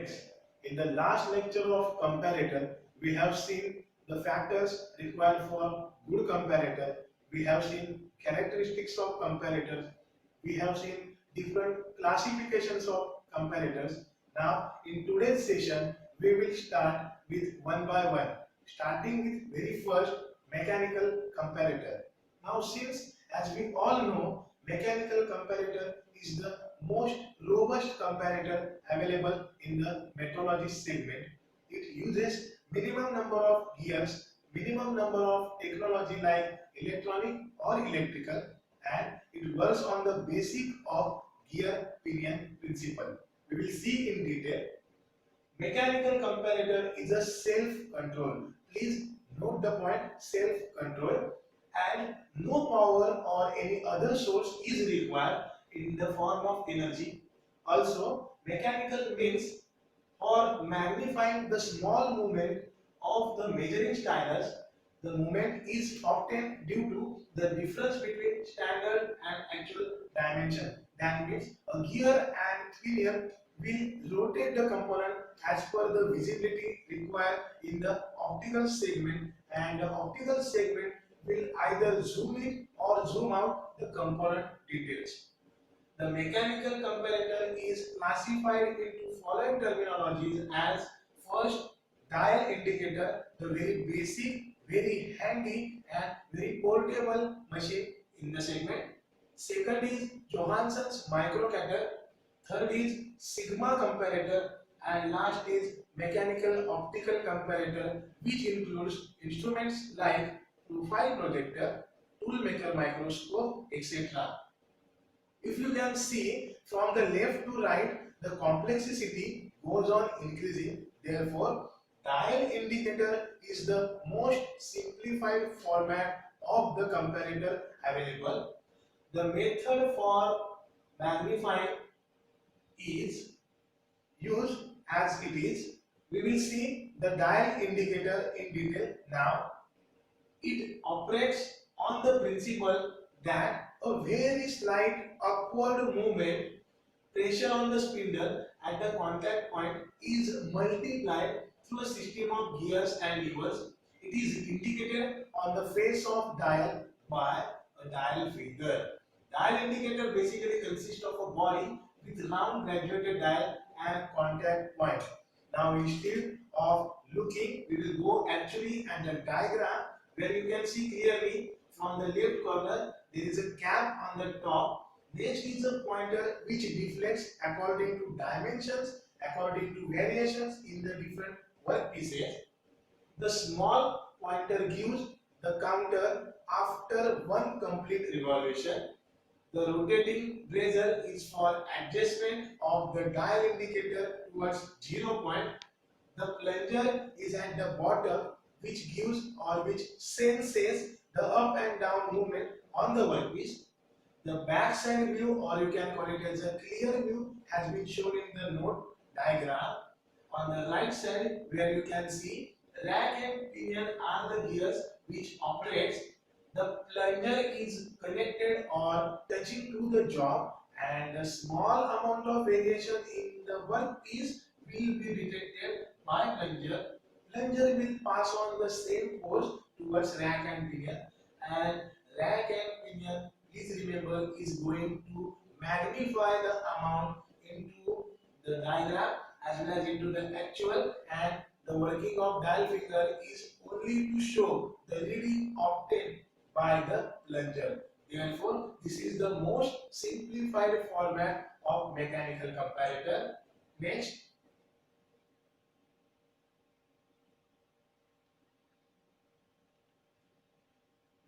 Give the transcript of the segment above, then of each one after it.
Next, in the last lecture of comparator, we have seen the factors required for good comparator. We have seen characteristics of comparators. We have seen different classifications of comparators. Now, in today's session, we will start with one by one, starting with very first mechanical comparator. Now, since as we all know, mechanical comparator is the most robust comparator available in the metrology segment. It uses minimum number of gears, minimum number of technology like electronic or electrical, and it works on the basic of gear pinion principle. We will see in detail. Mechanical comparator is a self-control. Please note the point, self-control, and no power or any other source is required in the form of energy. Also, mechanical means for magnifying the small movement of the measuring stylus. The movement is often due to the difference between standard and actual dimension. That means a gear and pinion will rotate the component as per the visibility required in the optical segment, and the optical segment will either zoom in or zoom out the component details. The mechanical comparator is classified into following terminologies as: first, dial indicator, the very basic, very handy and very portable machine in the segment. Second is Johansson's microcator. Third is sigma comparator, and last is mechanical optical comparator, which includes instruments like profile projector, tool maker microscope, etc. If you can see from the left to right, the complexity goes on increasing. Therefore, dial indicator is the most simplified format of the comparator available. The method for magnifying is used as it is. We will see the dial indicator in detail now. It operates on the principle that a very slight upward movement, pressure on the spindle at the contact point is multiplied through a system of gears and levers. It is indicated on the face of dial by a dial finger. Dial indicator basically consists of a body with round graduated dial and contact point. Now instead of looking, we will go actually at the diagram where you can see clearly from the left corner there is a cap on the top. Next is a pointer which deflects according to dimensions, according to variations in the different workpieces. The small pointer gives the counter after one complete revolution. The rotating brazier is for adjustment of the dial indicator towards 0 point. The plunger is at the bottom, which gives or which senses the up and down movement on the workpiece. The backside view, or you can call it as a clear view, has been shown in the note diagram. On the right side, where you can see rack and pinion are the gears which operates. The plunger is connected or touching to the job, and a small amount of variation in the workpiece will be detected by plunger. Plunger will pass on the same force towards rack and pinion, and rack and pinion, please remember, is going to magnify the amount into the diagram as well as into the actual, and the working of dial finger is only to show the reading obtained by the plunger. Therefore, this is the most simplified format of mechanical comparator. Next,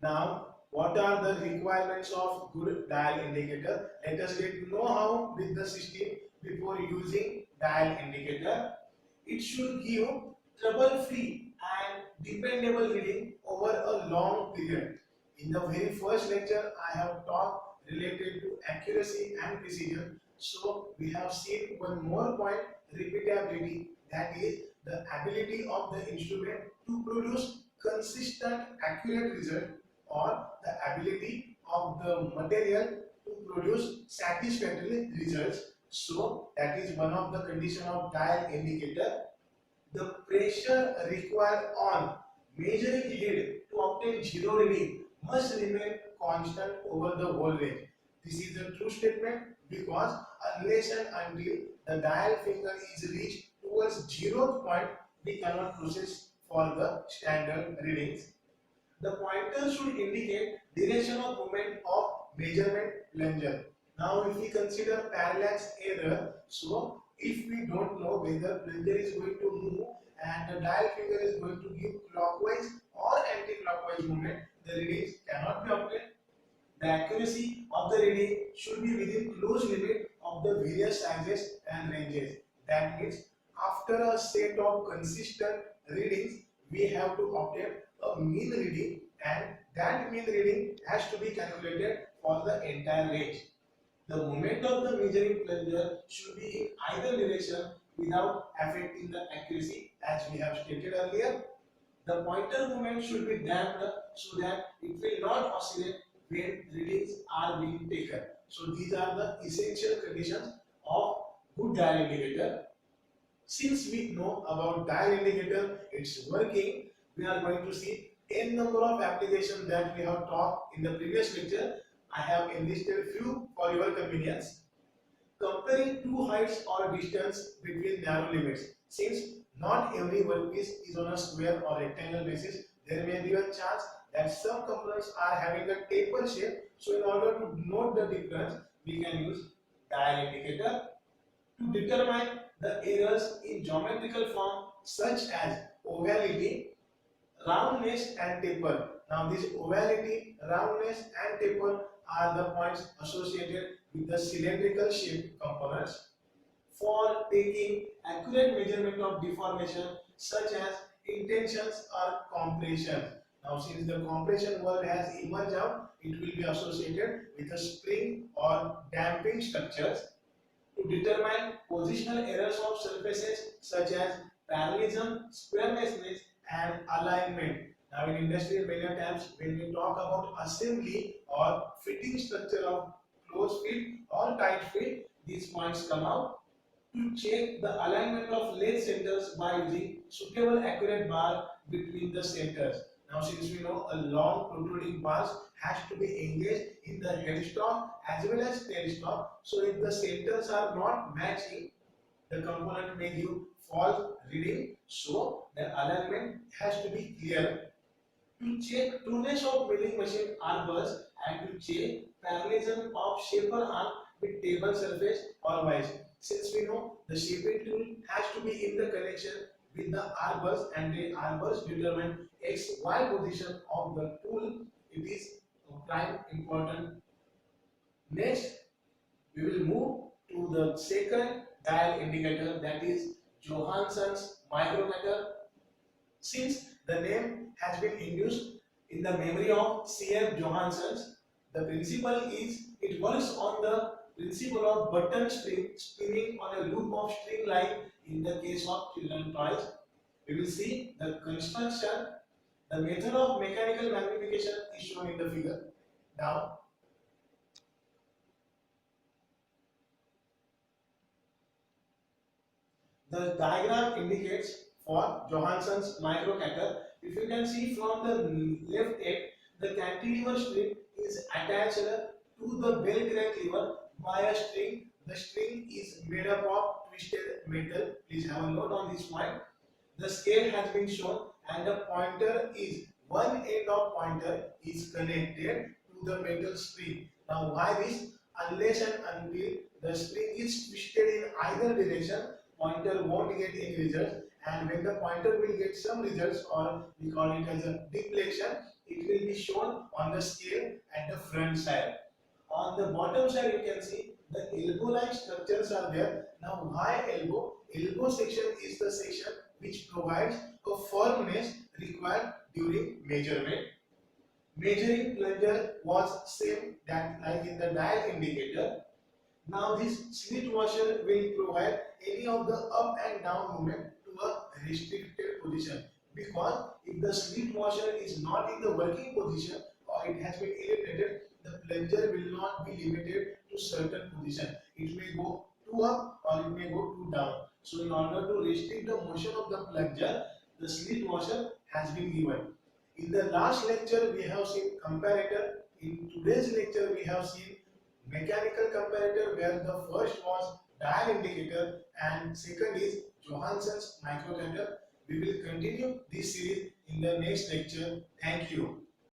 now, what are the requirements of good dial indicator? Let us get to know how with the system before using dial indicator. It should give trouble-free and dependable reading over a long period. In the very first lecture, I have talked related to accuracy and precision. So we have seen one more point, repeatability, that is the ability of the instrument to produce consistent, accurate result, or the ability of the material to produce satisfactory results. So that is one of the condition of dial indicator. The pressure required on measuring head to obtain zero reading must remain constant over the whole range. This is a true statement because unless and until the dial finger is reached towards zeroth point, we cannot process for the standard readings. The pointer should indicate direction of movement of measurement plunger. Now if we consider parallax error, so if we don't know whether plunger is going to move and the dial finger is going to give clockwise or anti-clockwise movement, the readings cannot be obtained. The accuracy of the reading should be within close limit of the various sizes and ranges. That means after a set of consistent readings, we have to obtain a mean reading, and that mean reading has to be calculated for the entire range. The movement of the measuring plunger should be in either direction without affecting the accuracy, as we have stated earlier. The pointer movement should be damped so that it will not oscillate when readings are being taken. So these are the essential conditions of good dial indicator. Since we know about dial indicator, its working, we are going to see n number of applications that we have taught in the previous lecture. I have enlisted few for your convenience. Comparing two heights or distance between narrow limits. Since not every workpiece is on a square or rectangle basis, there may be a chance that some components are having a taper shape. So in order to note the difference, we can use dial indicator to determine the errors in geometrical form such as ovality, roundness and taper. Now this ovality, roundness and taper are the points associated with the cylindrical shaped components. For taking accurate measurement of deformation such as intentions or compression. Now since the compression word has emerged out, it will be associated with the spring or damping structures. To determine positional errors of surfaces such as parallelism, squareness and alignment. Now in industry many times when we talk about assembly or fitting structure of closed fit or tight fit, these points come out. To check the alignment of lathe centers by using suitable accurate bar between the centers. Now since we know a long protruding bars has to be engaged in the headstock as well as tailstock, so if the centers are not matching, the component may give false reading, so the alignment has to be clear. To check trueness of milling machine arbors and to check parallelism of shaper arm with table surface or vice. Since we know the shaping tool has to be in the connection with the arbors and the arbors determine x, y position of the tool, it is prime important. Next, we will move to the second dial indicator, that is Johansson's micrometer. Since the name has been induced in the memory of C.F. Johansson, the principle is it works on the principle of button string spinning on a loop of string like in the case of children toys. We will see the construction. The method of mechanical magnification is shown in the figure. Now, the diagram indicates for Johansson's micrometer. If you can see from the left end, the cantilever string is attached to the bell crank lever by a string. The string is made up of twisted metal. Please have a note on this point. The scale has been shown and the pointer is one end of pointer is connected to the metal spring. Now why this? Unless and until the spring is twisted in either direction, pointer won't get any results, and when the pointer will get some results, or we call it as a deflection, it will be shown on the scale at the front side. On the bottom side you can see the elbow line structures are there. Now why elbow? Elbow section is the section which provides a firmness required during measurement. Measuring plunger was same that like in the dial indicator. Now this slit washer will provide any of the up and down movement to a restricted position, because if the slit washer is not in the working position or it has been eliminated, the plunger will not be limited to certain position. It may go too up or it may go too down. So in order to restrict the motion of the plunger, the slit washer has been given. In the last lecture we have seen comparator. In today's lecture we have seen mechanical comparator, where the first was dial indicator and second is Johansson's microcontroller. We will continue this series in the next lecture. Thank you.